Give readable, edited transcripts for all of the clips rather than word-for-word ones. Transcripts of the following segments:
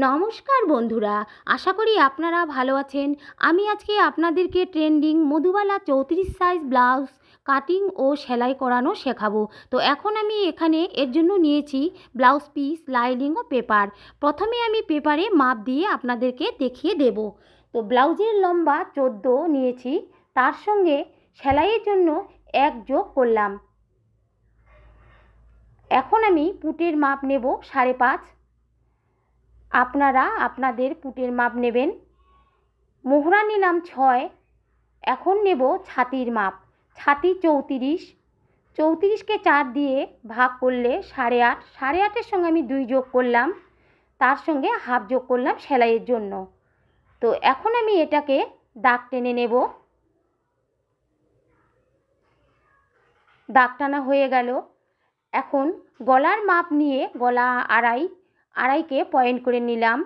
নমস্কার বন্ধুরা, আশা করি আপনারা ভালো আছেন। আমি আজকে আপনাদেরকে trending Madhubala 34 size blouse cutting ও সেলাই করানো শেখাবো। তো এখন আমি এখানে এর জন্য নিয়েছি ব্লাউজ পিস, লাইনিং ও পেপার। প্রথমে আমি পেপারে মাপ দিয়ে আপনাদেরকে দেখিয়ে দেব। তো ব্লাউজের লম্বা 14 নিয়েছি, তার সঙ্গে সেলাইয়ের জন্য 1 যোগ করলাম। এখন আমি পুটের মাপ নেব 5.5। আপনারা আপনাদের পুটের মাপ নেবেন। মোহরা নিলাম 6। এখন নেব ছাতির মাপ। ছাতি 34। 34কে 4 দিয়ে ভাগ করলে 8.5। 8.5-এর সঙ্গে আমি 2 যোগ করলাম, তার সঙ্গে হাফ যোগ করলাম সেলাইয়ের জন্য। তো এখন আমি এটাকে দাগ টেনে নেব। দাগ টানা হয়ে গেল। এখন গলার মাপ নিয়ে গলা 2.5, 2.5কে পয়েন্ট করে নিলাম।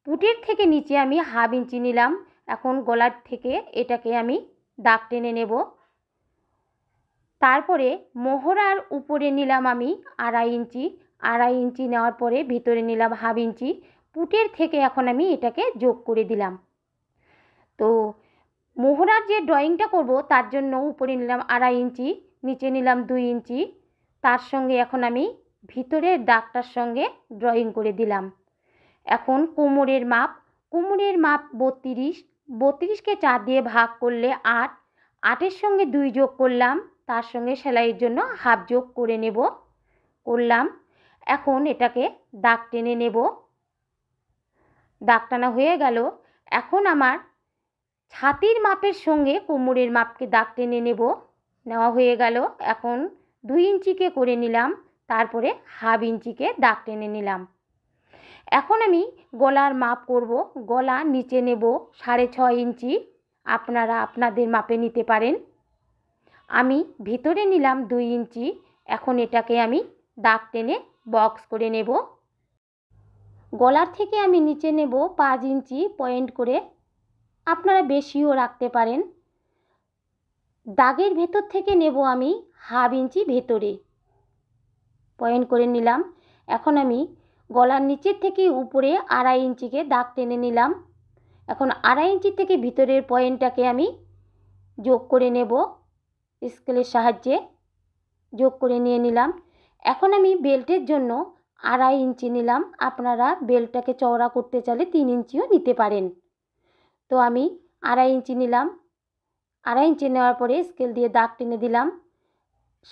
পুটের থেকে নিচে আমি হাফ ইঞ্চি নিলাম। এখন গলার থেকে এটাকে আমি দাগ টেনে নেব। তারপরে মোহরার উপরে নিলাম আমি 2.5 ইঞ্চি। 2.5 ইঞ্চি নেওয়ার পরে ভিতরে নিলাম হাফ ইঞ্চি। পুটের থেকে এখন আমি এটাকে যোগ করে দিলাম। তো মোহরার যে ড্রয়িংটা করব তার জন্য উপরে নিলাম 2.5 ইঞ্চি, নিচে নিলাম 2 ইঞ্চি। তার সঙ্গে এখন আমি ভিতরের দাগটার সঙ্গে ড্রয়িং করে দিলাম। এখন কোমরের মাপ। কোমরের মাপ 32। 32কে 4 দিয়ে ভাগ করলে 8। 8-এর সঙ্গে 2 যোগ করলাম, তার সঙ্গে সেলাইয়ের জন্য হাফ যোগ করে নেব। করলাম। এখন এটাকে দাগ টেনে নেব। দাগ টানা হয়ে গেল। এখন আমার ছাতির মাপের সঙ্গে কোমরের মাপকে দাগ টেনে নেব। নেওয়া হয়ে গেল। এখন 2 ইঞ্চিকে করে নিলাম, তারপরে হাফ ইঞ্চিকে দাগ টেনে নিলাম। এখন আমি গলার মাপ করব। গলা নিচে নেব 6.5 ইঞ্চি। আপনারা আপনাদের মাপে নিতে পারেন। আমি ভিতরে নিলাম 2 ইঞ্চি। এখন এটাকে আমি দাগ টেনে বক্স করে নেব। গলার থেকে আমি নিচে নেব 5 ইঞ্চি পয়েন্ট করে। আপনারা বেশিও রাখতে পারেন। দাগের ভেতর থেকে নেব আমি হাফ ইঞ্চি ভেতরে পয়েন্ট করে নিলাম। এখন আমি গলার নিচের থেকে উপরে 2.5 ইঞ্চিকে দাগ টেনে নিলাম। এখন 2.5 ইঞ্চি থেকে ভিতরের পয়েন্টটাকে আমি যোগ করে নেব। স্কেলের সাহায্যে যোগ করে নিয়ে নিলাম। এখন আমি বেল্টের জন্য 2.5 ইঞ্চি নিলাম। আপনারা বেল্টটাকে চওড়া করতে চাইলে 3 ইঞ্চিও নিতে পারেন। তো আমি 2.5 ইঞ্চি নিলাম। 2.5 ইঞ্চি নেওয়ার পরে স্কেল দিয়ে দাগ টেনে দিলাম।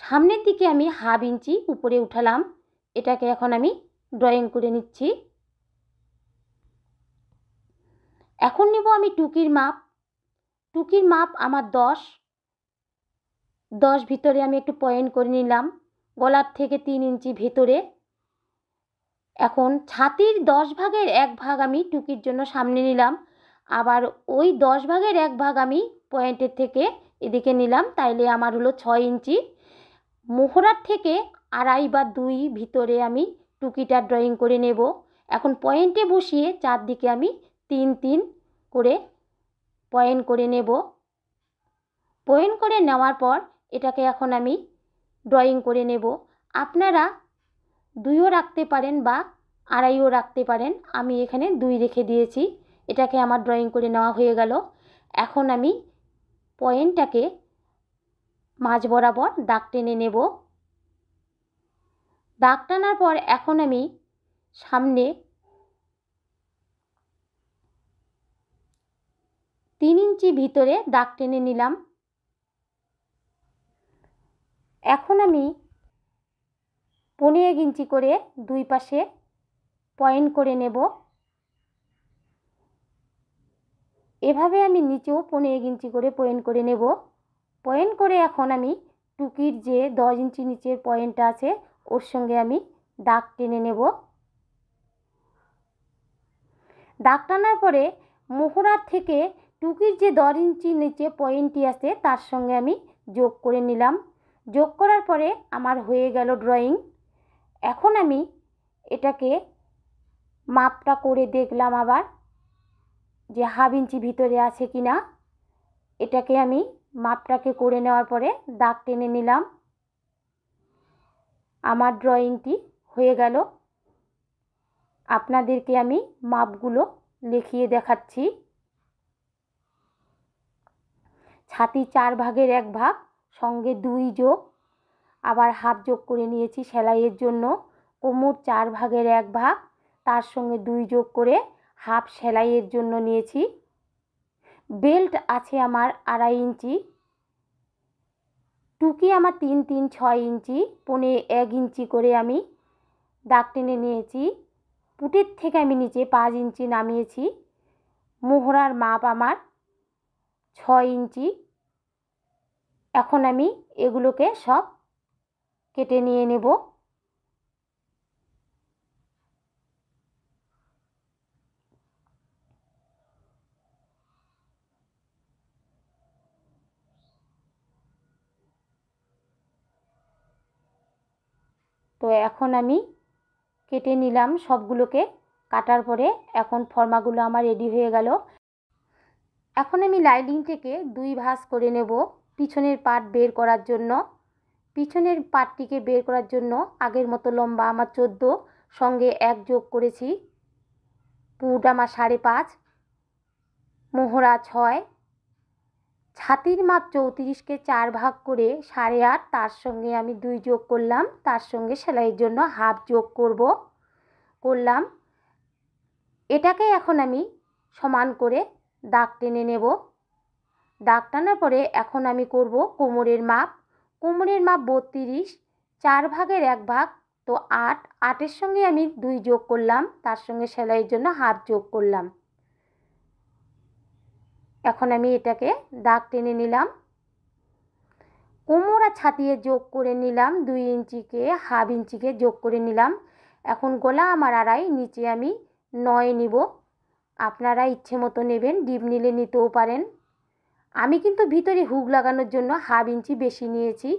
সামনের দিকে আমি হাফ ইঞ্চি উপরে উঠালাম। এটাকে এখন আমি ড্রয়িং করে নিচ্ছি। এখন নেব আমি টুকির মাপ। টুকির মাপ আমার 10। 10 ভিতরে আমি একটু পয়েন্ট করে নিলাম। গলার থেকে 3 ইঞ্চি ভেতরে। এখন ছাতির 10 ভাগের 1 ভাগ আমি টুকির জন্য সামনে নিলাম। আবার ওই 10 ভাগের 1 ভাগ আমি পয়েন্টের থেকে এদিকে নিলাম, তাইলে আমার হলো 6 ইঞ্চি। মোহরার থেকে 2.5 বা 2 ভিতরে আমি টুকিটা ড্রয়িং করে নেব। এখন পয়েন্টে বসিয়ে চারদিকে আমি 3 3 করে পয়েন্ট করে নেব। পয়েন্ট করে নেওয়ার পর এটাকে এখন আমি ড্রয়িং করে নেব। আপনারা 2ও রাখতে পারেন বা 2.5ও রাখতে পারেন। আমি এখানে 2 রেখে দিয়েছি। এটাকে আমার ড্রয়িং করে নেওয়া হয়ে গেল। এখন আমি পয়েন্টটাকে মাঝ বরাবর দাগ টেনে নেব। দাগ টানার পর এখন আমি সামনে 3 ইঞ্চি ভিতরে দাগ টেনে নিলাম। এখন আমি 15 ইঞ্চি করে দুই পাশে পয়েন্ট করে নেব। এভাবে আমি নিচেও 15 ইঞ্চি করে পয়েন্ট করে নেব। পয়েন্ট করে এখন আমি টুকির যে 10 ইঞ্চি নিচের পয়েন্টটা আছে ওর সঙ্গে আমি দাগ টেনে নেব। দাগ টানার পরে মোহরার থেকে টুকির যে 10 ইঞ্চি নিচে পয়েন্টটি আছে তার সঙ্গে আমি যোগ করে নিলাম। যোগ করার পরে আমার হয়ে গেল ড্রয়িং। এখন আমি এটাকে মাপটা করে দেখলাম আবার যে হাফ ইঞ্চি ভিতরে আছে কি না। এটাকে আমি মাপটাকে করে নেওয়ার পরে দাগ টেনে নিলাম। আমার ড্রয়িংটি হয়ে গেল। আপনাদেরকে আমি মাপগুলো লিখিয়ে দেখাচ্ছি। ছাতি 4 ভাগের 1 ভাগ, সঙ্গে 2 যোগ, আবার হাফ যোগ করে নিয়েছি সেলাইয়ের জন্য। কোমর 4 ভাগের 1 ভাগ, তার সঙ্গে 2 যোগ করে হাফ সেলাইয়ের জন্য নিয়েছি। বেল্ট আছে আমার 2.5 ইঞ্চি, টুকি আমার 3 3 6 ইঞ্চি, পৌনে 1 ইঞ্চি করে আমি দাগ টেনে নিয়েছি। পুটের থেকে আমি নিচে 5 ইঞ্চি নামিয়েছি। মোহরার মাপ আমার 6 ইঞ্চি। এখন আমি এগুলোকে সব কেটে নিয়ে নেব। তো এখন আমি কেটে নিলাম সবগুলোকে। কাটার পরে এখন ফর্মাগুলো আমার রেডি হয়ে গেল। এখন আমি লাইনিংটাকে 2 ভাঁজ করে নেব পিছনের পার্ট বের করার জন্য। পিছনের পার্টটিকে বের করার জন্য আগের মতো লম্বা আমার 14, সঙ্গে 1 যোগ করেছি। পুট আমার 5.5, মোহরা 6, ছাতির মাপ 34কে 4 ভাগ করে 8.5, তার সঙ্গে আমি 2 যোগ করলাম, তার সঙ্গে সেলাইয়ের জন্য হাফ যোগ করলাম। এটাকে এখন আমি সমান করে দাগ টেনে নেব। দাগ টানার পরে এখন আমি করব কোমরের মাপ। কোমরের মাপ 32, 4 ভাগের 1 ভাগ, তো 8, 8-এর সঙ্গে আমি 2 যোগ করলাম, তার সঙ্গে সেলাইয়ের জন্য হাফ যোগ করলাম। এখন আমি এটাকে দাগ টেনে নিলাম। কোমর আর ছাতিয়ে যোগ করে নিলাম 2 ইঞ্চিকে, হাফ ইঞ্চিকে যোগ করে নিলাম। এখন গলা আমার 2.5, নিচে আমি 9 নিব। আপনারা ইচ্ছে মতো নেবেন, ডিপ নিলে নিতেও পারেন। আমি কিন্তু ভিতরে হুক লাগানোর জন্য হাফ ইঞ্চি বেশি নিয়েছি,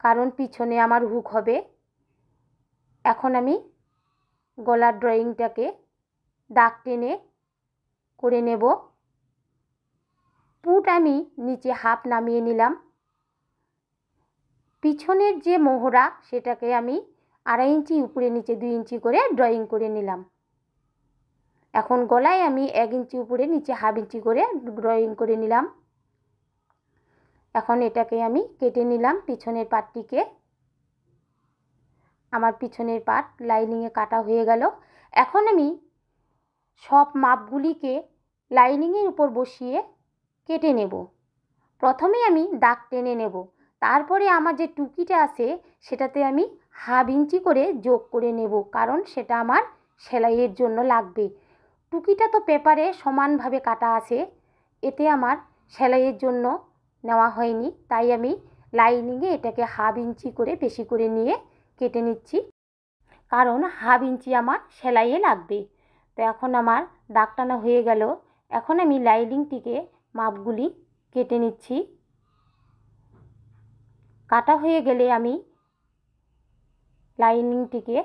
কারণ পিছনে আমার হুক হবে। এখন আমি গলার ড্রয়িংটাকে দাগ টেনে করে নেব। পুট আমি নিচে হাফ নামিয়ে নিলাম। পিছনের যে মোহরা সেটাকে আমি 2.5 ইঞ্চি উপরে নিচে 2 ইঞ্চি করে ড্রয়িং করে নিলাম। এখন গলায় আমি 1 ইঞ্চি উপরে নিচে হাফ ইঞ্চি করে ড্রয়িং করে নিলাম। এখন এটাকে আমি কেটে নিলাম পিছনের পার্টটিকে। আমার পিছনের পার্ট লাইনিংয়ে কাটা হয়ে গেল। এখন আমি সব মাপগুলিকে লাইনিংয়ের উপর বসিয়ে কেটে নেব। প্রথমে আমি দাগ টেনে নেব, তারপরে আমার যে টুকিটা আছে সেটাতে আমি হাফ ইঞ্চি করে যোগ করে নেব, কারণ সেটা আমার সেলাইয়ের জন্য লাগবে। টুকিটা তো পেপারে সমানভাবে কাটা আছে, এতে আমার সেলাইয়ের জন্য নেওয়া হয়নি, তাই আমি লাইনিংয়ে এটাকে হাফ ইঞ্চি করে বেশি করে নিয়ে কেটে নিচ্ছি, কারণ হাফ ইঞ্চি আমার সেলাইয়ে লাগবে। তো এখন আমার দাগ টানা হয়ে গেল। এখন আমি লাইনিংটিকে মাপগুলি কেটে নিচ্ছি। কাটা হয়ে গেলে আমি লাইনিংটিকে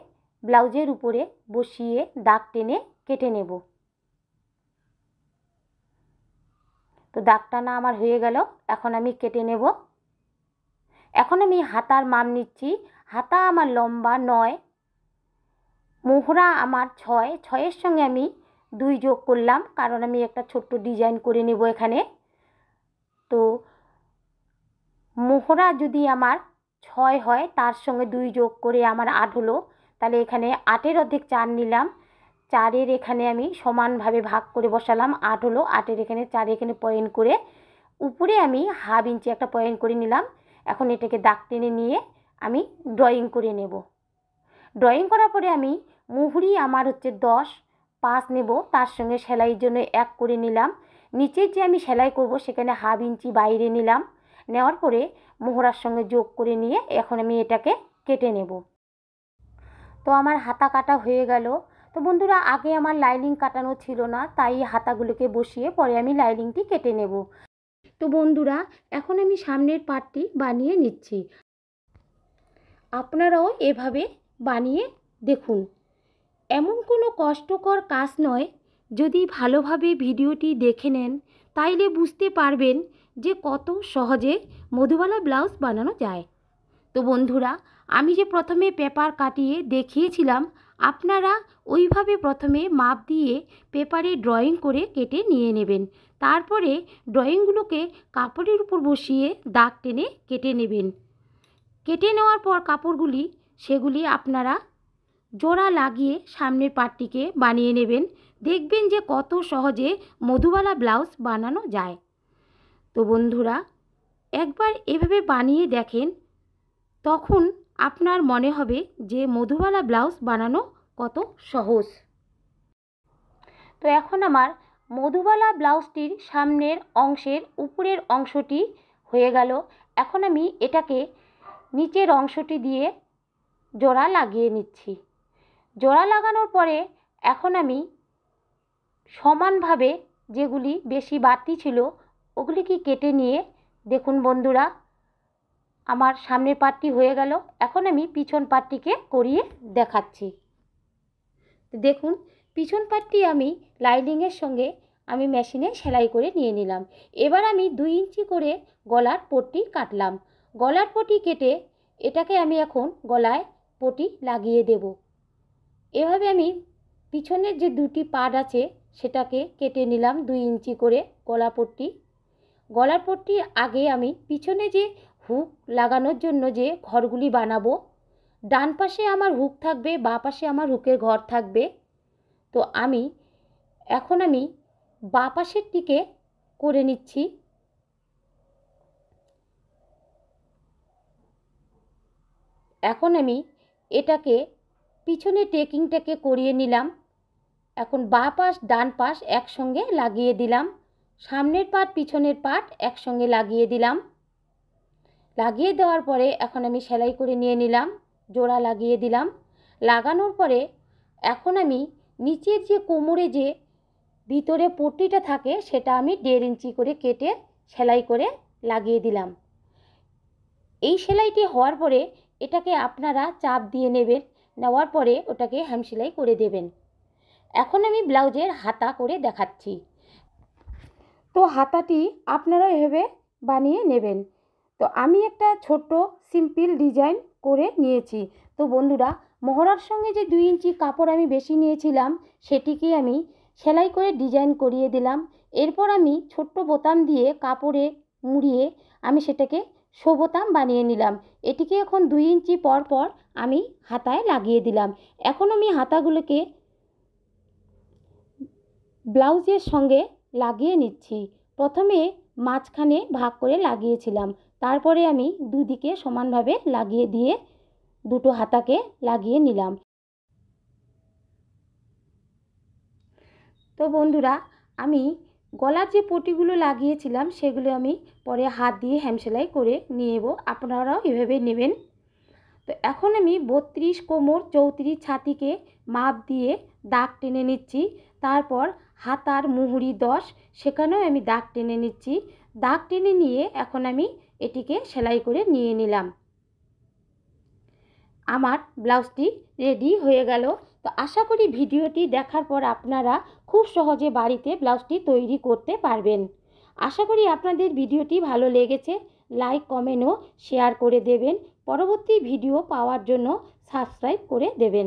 ব্লাউজের উপরে বসিয়ে দাগ টেনে কেটে নেব। তো দাগ টানা আমার হয়ে গেল, এখন আমি কেটে নেব। এখন আমি হাতার মাপ নিচ্ছি। হাতা আমার লম্বা 9, মোহরা আমার 6, 6-এর সঙ্গে আমি 2 যোগ করলাম, কারণ আমি একটা ছোট্ট ডিজাইন করে নেব এখানে। তো মোহরা যদি আমার 6 হয়, তার সঙ্গে 2 যোগ করে আমার 8 হলো, তাহলে এখানে 8-এর অর্ধেক 4 নিলাম। 4-এর এখানে আমি সমানভাবে ভাগ করে বসালাম, 8 হলো। 8-এর এখানে 4 এখানে পয়েন্ট করে উপরে আমি হাফ ইঞ্চি একটা পয়েন্ট করে নিলাম। এখন এটাকে দাগ টেনে নিয়ে আমি ড্রয়িং করে নেব। ড্রয়িং করার পরে আমি মুহুরি আমার হচ্ছে 10, 5 নেব, তার সঙ্গে সেলাইয়ের জন্য 1 করে নিলাম। নিচের যে আমি সেলাই করব সেখানে হাফ ইঞ্চি বাইরে নিলাম। নেওয়ার পরে মোহরার সঙ্গে যোগ করে নিয়ে এখন আমি এটাকে কেটে নেব। তো আমার হাতা কাটা হয়ে গেল। তো বন্ধুরা, আগে আমার লাইনিং কাটানো ছিল না, তাই হাতাগুলোকে বসিয়ে পরে আমি লাইনিংটি কেটে নেব। তো বন্ধুরা, এখন আমি সামনের পার্টটি বানিয়ে নিচ্ছি। আপনারাও এভাবে বানিয়ে দেখুন। এমন কোনো কষ্টকর কাজ নয়, যদি ভালোভাবে ভিডিওটি দেখে নেন তাইলে বুঝতে পারবেন যে কত সহজে মধুবালা ব্লাউজ বানানো যায়। তো বন্ধুরা, আমি যে প্রথমে পেপার কাটিয়ে দেখিয়েছিলাম, আপনারা ওইভাবে প্রথমে মাপ দিয়ে পেপারে ড্রয়িং করে কেটে নিয়ে নেবেন। তারপরে ড্রয়িংগুলোকে কাপড়ের উপর বসিয়ে দাগ টেনে কেটে নেবেন। কেটে নেওয়ার পর কাপড়গুলি সেগুলি আপনারা জোড়া লাগিয়ে সামনের পাটটিকে বানিয়ে নেবেন। দেখবেন যে কত সহজে মধুবালা ব্লাউজ বানানো যায়। তো বন্ধুরা, একবার এভাবে বানিয়ে দেখেন, তখন আপনার মনে হবে যে মধুবালা ব্লাউজ বানানো কত সহজ। তো এখন আমার মধুবালা ব্লাউজটির সামনের অংশের উপরের অংশটি হয়ে গেল। এখন আমি এটাকে নিচের অংশটি দিয়ে জোড়া লাগিয়ে নিচ্ছি। জোড়া লাগানোর পরে এখন আমি সমানভাবে যেগুলি বেশি বাড়তি ছিল ওগুলিকে কেটে নিয়ে, দেখুন বন্ধুরা, আমার সামনের পাটটি হয়ে গেল। এখন আমি পিছন পাটটিকে করিয়ে দেখাচ্ছি। দেখুন, পিছন পাটটি আমি লাইনিংয়ের সঙ্গে আমি মেশিনে সেলাই করে নিয়ে নিলাম। এবার আমি 2 ইঞ্চি করে গলার পট্টি কাটলাম। গলার পট্টি কেটে এটাকে আমি এখন গলায় পট্টি লাগিয়ে দেব। এভাবে আমি পিছনের যে 2টি পাট আছে সেটাকে কেটে নিলাম 2 ইঞ্চি করে গলা পট্টি। গলার পট্টির আগে আমি পিছনে যে হুক লাগানোর জন্য যে ঘরগুলি বানাবো, ডান পাশে আমার হুক থাকবে, বাঁ পাশে আমার হুকের ঘর থাকবে। তো আমি বাঁ পাশের দিকে করে নিচ্ছি। এখন আমি এটাকে পিছনে টেকিংটাকে করিয়ে নিলাম। এখন বাঁ পাশ ডান পাশ একসঙ্গে লাগিয়ে দিলাম। সামনের পাট পিছনের পাট একসঙ্গে লাগিয়ে দিলাম। লাগিয়ে দেওয়ার পরে এখন আমি সেলাই করে নিয়ে নিলাম, জোড়া লাগিয়ে দিলাম। লাগানোর পরে এখন আমি নিচের যে কোমরে যে ভিতরে পট্টিটা থাকে সেটা আমি 1.5 ইঞ্চি করে কেটে সেলাই করে লাগিয়ে দিলাম। এই সেলাইটি হওয়ার পরে এটাকে আপনারা চাপ দিয়ে নেবেন, নেওয়ার পরে ওটাকে হ্যাম সেলাই করে দেবেন। এখন আমি ব্লাউজের হাতা করে দেখাচ্ছি। তো হাতাটি আপনারা এভাবে বানিয়ে নেবেন। তো আমি একটা ছোট্ট সিম্পল ডিজাইন করে নিয়েছি। তো বন্ধুরা, মহড়ার সঙ্গে যে 2 ইঞ্চি কাপড় আমি বেশি নিয়েছিলাম সেটিকে আমি সেলাই করে ডিজাইন করিয়ে দিলাম। এরপর আমি ছোট্ট বোতাম দিয়ে কাপড়ে মুড়িয়ে আমি সেটাকে শো বোতাম বানিয়ে নিলাম। এটিকে এখন 2 ইঞ্চি পর পর আমি হাতায় লাগিয়ে দিলাম। এখন আমি হাতাগুলোকে ব্লাউজের সঙ্গে লাগিয়ে নিচ্ছি। প্রথমে মাঝখানে ভাগ করে লাগিয়েছিলাম, তারপরে আমি দুদিকে সমানভাবে লাগিয়ে দিয়ে দুটো হাতাকে লাগিয়ে নিলাম। তো বন্ধুরা, আমি গলার যে পটিগুলো লাগিয়েছিলাম সেগুলো আমি পরে হাত দিয়ে হ্যাম সেলাই করে নিয়ে নেব। আপনারাও এভাবে নেবেন। তো এখন আমি 32 কোমর 34 ছাতিকে মাপ দিয়ে দাগ টেনে নিচ্ছি। তারপর হাতার মুহুরি 10 সেখানেও আমি দাগ টেনে নিচ্ছি। দাগ টেনে নিয়ে এখন আমি এটিকে সেলাই করে নিয়ে নিলাম। আমার ব্লাউজটি রেডি হয়ে গেল। তো আশা করি ভিডিওটি দেখার পর আপনারা খুব সহজে বাড়িতে ব্লাউজটি তৈরি করতে পারবেন। আশা করি আপনাদের ভিডিওটি ভালো লেগেছে। লাইক, কমেন্ট ও শেয়ার করে দেবেন। পরবর্তী ভিডিও পাওয়ার জন্য সাবস্ক্রাইব করে দেবেন।